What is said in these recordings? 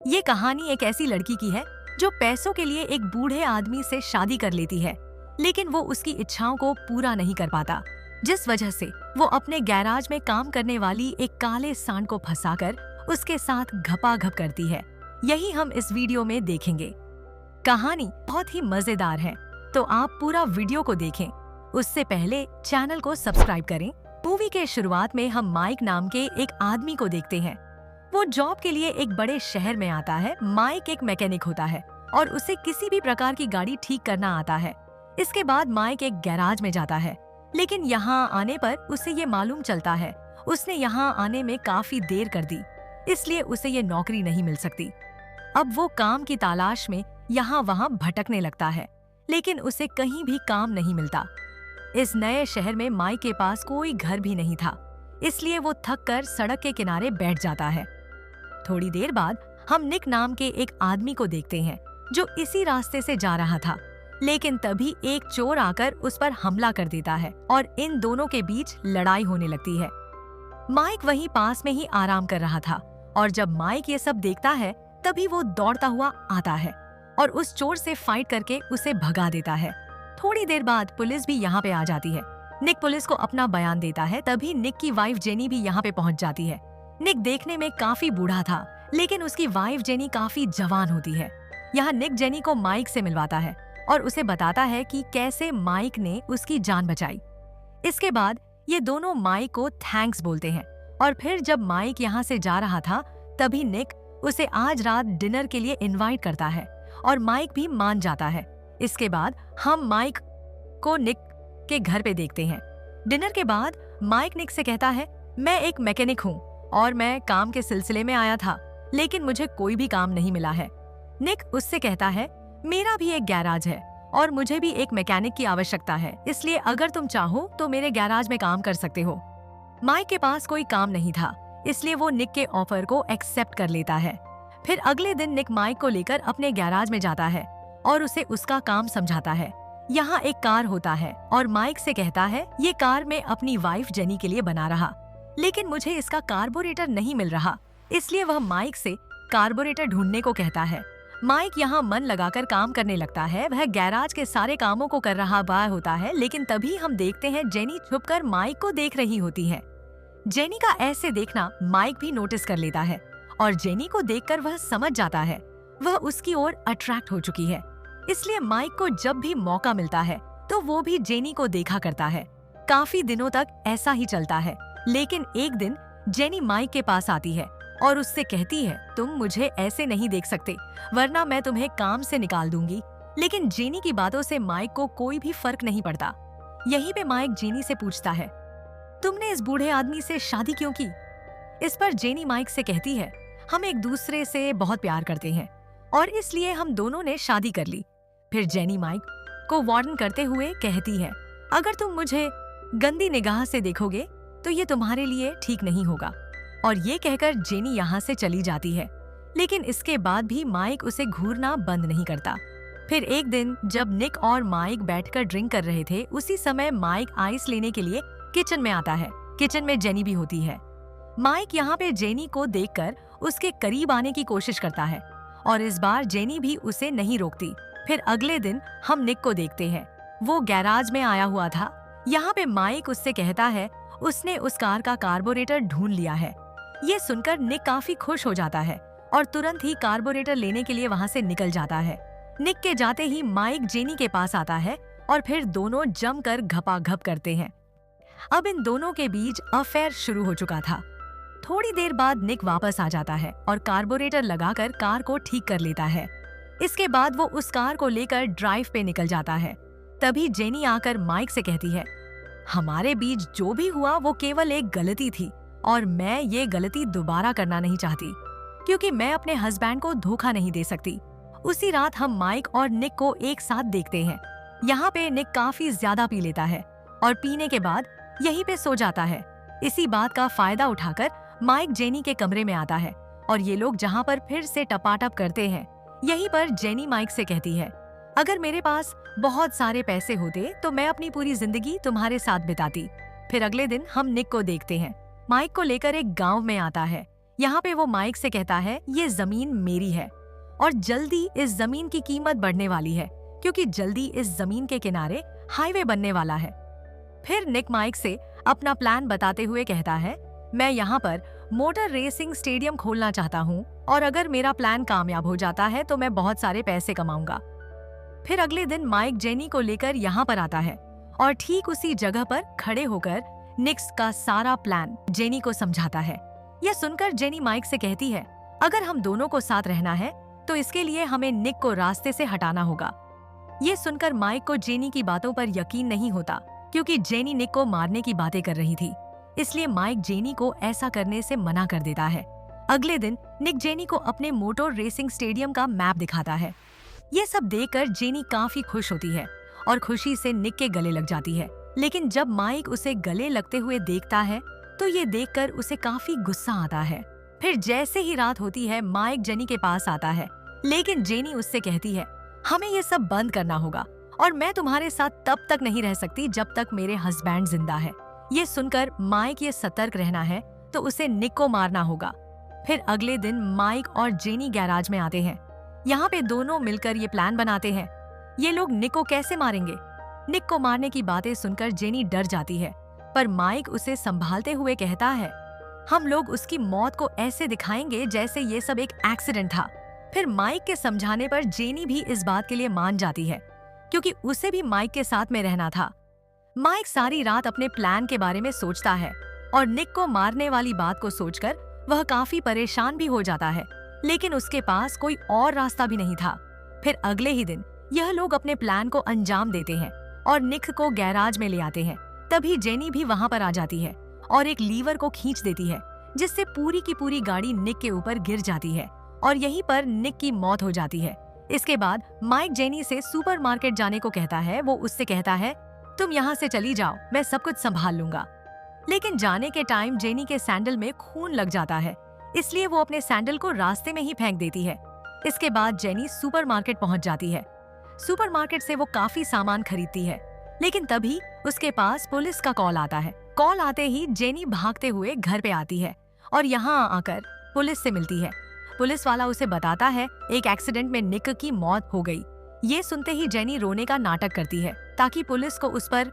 ये कहानी एक ऐसी लड़की की है जो पैसों के लिए एक बूढ़े आदमी से शादी कर लेती है, लेकिन वो उसकी इच्छाओं को पूरा नहीं कर पाता, जिस वजह से वो अपने गैराज में काम करने वाली एक काले सांड को फंसाकर उसके साथ घपाघप करती है। यही हम इस वीडियो में देखेंगे। कहानी बहुत ही मजेदार है, तो आप पूरा वीडियो को देखें। उससे पहले चैनल को सब्सक्राइब करें। मूवी के शुरुआत में हम माइक नाम के एक आदमी को देखते हैं। वो जॉब के लिए एक बड़े शहर में आता है। माइक एक मैकेनिक होता है और उसे किसी भी प्रकार की गाड़ी ठीक करना आता है। इसके बाद माइक एक गैराज में जाता है, लेकिन यहाँ आने पर उसे ये मालूम चलता है उसने यहाँ आने में काफी देर कर दी, इसलिए उसे ये नौकरी नहीं मिल सकती। अब वो काम की तलाश में यहाँ वहाँ भटकने लगता है, लेकिन उसे कहीं भी काम नहीं मिलता। इस नए शहर में माइक के पास कोई घर भी नहीं था, इसलिए वो थक कर सड़क के किनारे बैठ जाता है। थोड़ी देर बाद हम निक नाम के एक आदमी को देखते हैं जो इसी रास्ते से जा रहा था, लेकिन तभी एक चोर आकर उस पर हमला कर देता है और इन दोनों के बीच लड़ाई होने लगती है। माइक वहीं पास में ही आराम कर रहा था और जब माइक ये सब देखता है तभी वो दौड़ता हुआ आता है और उस चोर से फाइट करके उसे भगा देता है। थोड़ी देर बाद पुलिस भी यहाँ पे आ जाती है। निक पुलिस को अपना बयान देता है, तभी निक की वाइफ जेनी भी यहाँ पे पहुँच जाती है। निक देखने में काफी बूढ़ा था, लेकिन उसकी वाइफ जेनी काफी जवान होती है। यहाँ निक जेनी को माइक से मिलवाता है और उसे बताता है कि कैसे माइक ने उसकी जान बचाई। इसके बाद ये दोनों माइक को थैंक्स बोलते हैं और फिर जब माइक यहाँ से जा रहा था तभी निक उसे आज रात डिनर के लिए इनवाइट करता है और माइक भी मान जाता है। इसके बाद हम माइक को निक के घर पे देखते हैं। डिनर के बाद माइक निक से कहता है, मैं एक मैकेनिक हूँ और मैं काम के सिलसिले में आया था, लेकिन मुझे कोई भी काम नहीं मिला है। निक उससे कहता है, मेरा भी एक गैराज है और मुझे भी एक मैकेनिक की आवश्यकता है, इसलिए अगर तुम चाहो तो मेरे गैराज में काम कर सकते हो। माइक के पास कोई काम नहीं था, इसलिए वो निक के ऑफर को एक्सेप्ट कर लेता है। फिर अगले दिन निक माइक को लेकर अपने गैराज में जाता है और उसे उसका काम समझाता है। यहाँ एक कार होता है और माइक से कहता है, ये कार मैं अपनी वाइफ जेनी के लिए बना रहा, लेकिन मुझे इसका कार्बोरेटर नहीं मिल रहा, इसलिए वह माइक से कार्बोरेटर ढूंढने को कहता है। माइक यहाँ मन लगाकर काम करने लगता है। वह गैराज के सारे कामों को कर रहा होता है, लेकिन तभी हम देखते हैं जेनी छुपकर माइक को देख रही होती है। जेनी का ऐसे देखना माइक भी नोटिस कर लेता है और जेनी को देखकर वह समझ जाता है वह उसकी ओर अट्रैक्ट हो चुकी है, इसलिए माइक को जब भी मौका मिलता है तो वो भी जेनी को देखा करता है। काफी दिनों तक ऐसा ही चलता है, लेकिन एक दिन जेनी माइक के पास आती है और उससे कहती है, तुम मुझे ऐसे नहीं देख सकते, वरना मैं तुम्हें काम से निकाल दूंगी। लेकिन जेनी की बातों से माइक को कोई भी फर्क नहीं पड़ता। यहीं पे माइक जेनी से पूछता है, तुमने इस बूढ़े आदमी से शादी क्यों की? इस पर जेनी माइक से कहती है, हम एक दूसरे से बहुत प्यार करते हैं और इसलिए हम दोनों ने शादी कर ली। फिर जेनी माइक को वार्न करते हुए कहती है, अगर तुम मुझे गंदी निगाह से देखोगे तो ये तुम्हारे लिए ठीक नहीं होगा। और ये कहकर जेनी यहाँ से चली जाती है, लेकिन इसके बाद भी माइक उसे घूरना बंद नहीं करता। फिर एक दिन जब निक और माइक बैठकर ड्रिंक कर रहे थे, उसी समय माइक आइस लेने के लिए किचन में आता है। किचन में जेनी भी होती है। माइक यहाँ पे जेनी को देखकर उसके करीब आने की कोशिश करता है और इस बार जेनी भी उसे नहीं रोकती। फिर अगले दिन हम निक को देखते हैं। वो गैराज में आया हुआ था। यहाँ पे माइक उससे कहता है उसने उस कार का कार्बोरेटर ढूंढ लिया है। ये सुनकर निक काफी खुश हो जाता है और तुरंत ही कार्बोरेटर लेने के लिए वहाँ से निकल जाता है। निक के जाते ही माइक जेनी के पास आता है और फिर दोनों जमकर घपाघप करते हैं। अब इन दोनों के बीच अफेयर शुरू हो चुका था। थोड़ी देर बाद निक वापस आ जाता है और कार्बोरेटर लगाकर कार को ठीक कर लेता है। इसके बाद वो उस कार को लेकर ड्राइव पे निकल जाता है। तभी जेनी आकर माइक से कहती है, हमारे बीच जो भी हुआ वो केवल एक गलती थी और मैं ये गलती दोबारा करना नहीं चाहती, क्योंकि मैं अपने हस्बैंड को धोखा नहीं दे सकती। उसी रात हम माइक और निक को एक साथ देखते हैं। यहाँ पे निक काफी ज्यादा पी लेता है और पीने के बाद यहीं पे सो जाता है। इसी बात का फायदा उठाकर माइक जेनी के कमरे में आता है और ये लोग जहाँ पर फिर से टपाटप करते हैं। यहीं पर जेनी माइक से कहती है, अगर मेरे पास बहुत सारे पैसे होते तो मैं अपनी पूरी जिंदगी तुम्हारे साथ बिताती। फिर अगले दिन हम निक को देखते हैं। माइक को लेकर एक गांव में आता है। यहाँ पे वो माइक से कहता है ये जमीन मेरी है और जल्दी इस जमीन की कीमत बढ़ने वाली है क्योंकि जल्दी इस जमीन के किनारे हाईवे बनने वाला है। फिर निक माइक से अपना प्लान बताते हुए कहता है, मैं यहाँ पर मोटर रेसिंग स्टेडियम खोलना चाहता हूँ और अगर मेरा प्लान कामयाब हो जाता है तो मैं बहुत सारे पैसे कमाऊंगा। फिर अगले दिन माइक जेनी को लेकर यहाँ पर आता है और ठीक उसी जगह पर खड़े होकर निक्स का सारा प्लान जेनी को समझाता है। यह सुनकर जेनी माइक से कहती है, अगर हम दोनों को साथ रहना है तो इसके लिए हमें निक को रास्ते से हटाना होगा। ये सुनकर माइक को जेनी की बातों पर यकीन नहीं होता क्योंकि जेनी निक को मारने की बातें कर रही थी, इसलिए माइक जेनी को ऐसा करने से मना कर देता है। अगले दिन निक जेनी को अपने मोटर रेसिंग स्टेडियम का मैप दिखाता है। ये सब देखकर जेनी काफी खुश होती है और खुशी से निक के गले लग जाती है। लेकिन जब माइक उसे गले लगते हुए देखता है तो ये देखकर उसे काफी गुस्सा आता है। फिर जैसे ही रात होती है माइक जेनी के पास आता है, लेकिन जेनी उससे कहती है, हमें ये सब बंद करना होगा और मैं तुम्हारे साथ तब तक नहीं रह सकती जब तक मेरे हस्बैंड जिंदा है। ये सुनकर माइक ये सतर्क रहना है तो उसे निक को मारना होगा। फिर अगले दिन माइक और जेनी गैराज में आते हैं। यहाँ पे दोनों मिलकर ये प्लान बनाते हैं, ये लोग निक को कैसे मारेंगे। निक को मारने की बातें सुनकर जेनी डर जाती है, पर माइक उसे संभालते हुए कहता है, हम लोग उसकी मौत को ऐसे दिखाएंगे जैसे ये सब एक एक्सीडेंट था। फिर माइक के समझाने पर जेनी भी इस बात के लिए मान जाती है क्योंकि उसे भी माइक के साथ में रहना था। माइक सारी रात अपने प्लान के बारे में सोचता है और निक को मारने वाली बात को सोचकर वह काफी परेशान भी हो जाता है, लेकिन उसके पास कोई और रास्ता भी नहीं था। फिर अगले ही दिन यह लोग अपने प्लान को अंजाम देते हैं और निक को गैराज में ले आते हैं। तभी जेनी भी वहां पर आ जाती है और एक लीवर को खींच देती है जिससे पूरी की पूरी गाड़ी निक के ऊपर गिर जाती है और यहीं पर निक की मौत हो जाती है। इसके बाद माइक जेनी से सुपरमार्केट जाने को कहता है। वो उससे कहता है, तुम यहाँ से चली जाओ, मैं सब कुछ संभाल लूंगा। लेकिन जाने के टाइम जेनी के सैंडल में खून लग जाता है, इसलिए वो अपने सैंडल को रास्ते में ही फेंक देती है। इसके बाद जेनी सुपरमार्केट पहुंच जाती है। सुपरमार्केट से वो काफी सामान खरीदती है, लेकिन तभी उसके पास पुलिस का कॉल आता है। कॉल आते ही जेनी भागते हुए घर पे आती है और यहाँ आकर पुलिस से मिलती है। पुलिस वाला उसे बताता है एक एक्सीडेंट में निक की मौत हो गई। ये सुनते ही जेनी रोने का नाटक करती है ताकि पुलिस को उस पर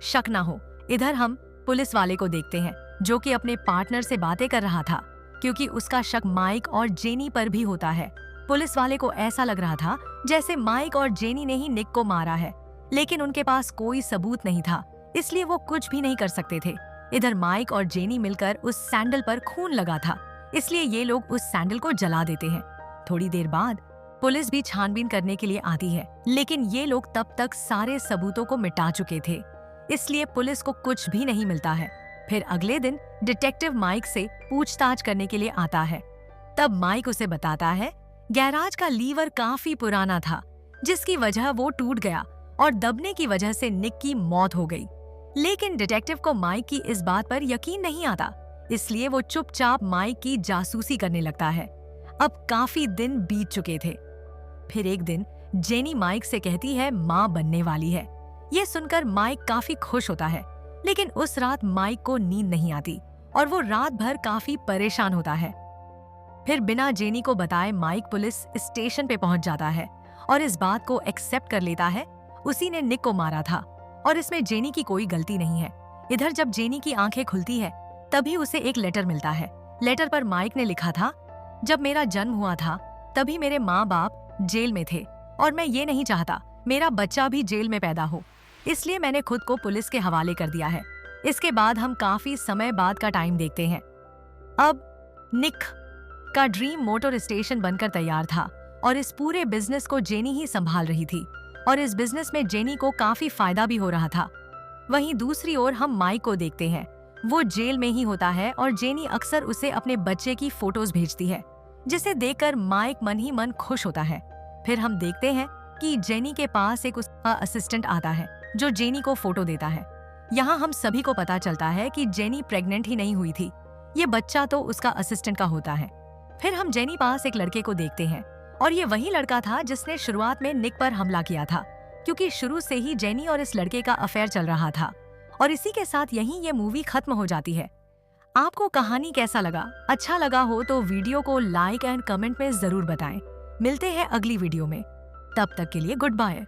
शक ना हो। इधर हम पुलिस वाले को देखते हैं जो कि अपने पार्टनर से बातें कर रहा था क्योंकि उसका शक माइक और जेनी पर भी होता है। पुलिस वाले को ऐसा लग रहा था जैसे माइक और जेनी ने ही निक को मारा है, लेकिन उनके पास कोई सबूत नहीं था, इसलिए वो कुछ भी नहीं कर सकते थे। इधर माइक और जेनी मिलकर उस सैंडल पर खून लगा था, इसलिए ये लोग उस सैंडल को जला देते हैं। थोड़ी देर बाद पुलिस भी छानबीन करने के लिए आती है, लेकिन ये लोग तब तक सारे सबूतों को मिटा चुके थे, इसलिए पुलिस को कुछ भी नहीं मिलता है। फिर अगले दिन डिटेक्टिव माइक से पूछताछ करने के लिए आता है। तब माइक उसे बताता है गैराज का लीवर काफी पुराना था, जिसकी वजह वो टूट गया और दबने की वजह से निक की मौत हो गई। लेकिन डिटेक्टिव को माइक की इस बात पर यकीन नहीं आता, इसलिए वो चुपचाप माइक की जासूसी करने लगता है। अब काफी दिन बीत चुके थे। फिर एक दिन जेनी माइक से कहती है माँ बनने वाली है। ये सुनकर माइक काफी खुश होता है, लेकिन उस रात माइक को नींद नहीं आती और वो रात भर काफी परेशान होता है। फिर बिना जेनी को बताए माइक पुलिस स्टेशन पे पहुंच जाता है और इस बात को एक्सेप्ट कर लेता है उसी ने निक को मारा था और इसमें जेनी की कोई गलती नहीं है। इधर जब जेनी की आंखें खुलती है तभी उसे एक लेटर मिलता है। लेटर पर माइक ने लिखा था, जब मेरा जन्म हुआ था तभी मेरे माँ बाप जेल में थे और मैं ये नहीं चाहता मेरा बच्चा भी जेल में पैदा हो, इसलिए मैंने खुद को पुलिस के हवाले कर दिया है। इसके बाद हम काफी समय बाद का टाइम देखते हैं। अब निक का ड्रीम मोटर स्टेशन बनकर तैयार था और इस पूरे बिजनेस को जेनी ही संभाल रही थी और इस बिजनेस में जेनी को काफी फायदा भी हो रहा था। वहीं दूसरी ओर हम माइक को देखते हैं, वो जेल में ही होता है और जेनी अक्सर उसे अपने बच्चे की फोटोज भेजती है, जिसे देखकर माइक मन ही मन खुश होता है। फिर हम देखते हैं कि जेनी के पास एक उसका असिस्टेंट आता है जो जेनी को फोटो देता है। यहाँ हम सभी को पता चलता है कि जेनी प्रेग्नेंट ही नहीं हुई थी, ये बच्चा तो उसका असिस्टेंट का होता है। फिर हम जेनी पास एक लड़के को देखते हैं और ये वही लड़का था जिसने शुरुआत में निक पर हमला किया था, क्योंकि शुरू से ही जेनी और इस लड़के का अफेयर चल रहा था। और इसी के साथ यहीं ये मूवी खत्म हो जाती है। आपको कहानी कैसा लगा? अच्छा लगा हो तो वीडियो को लाइक एंड कमेंट में जरूर बताएं। मिलते हैं अगली वीडियो में। तब तक के लिए गुड बाय।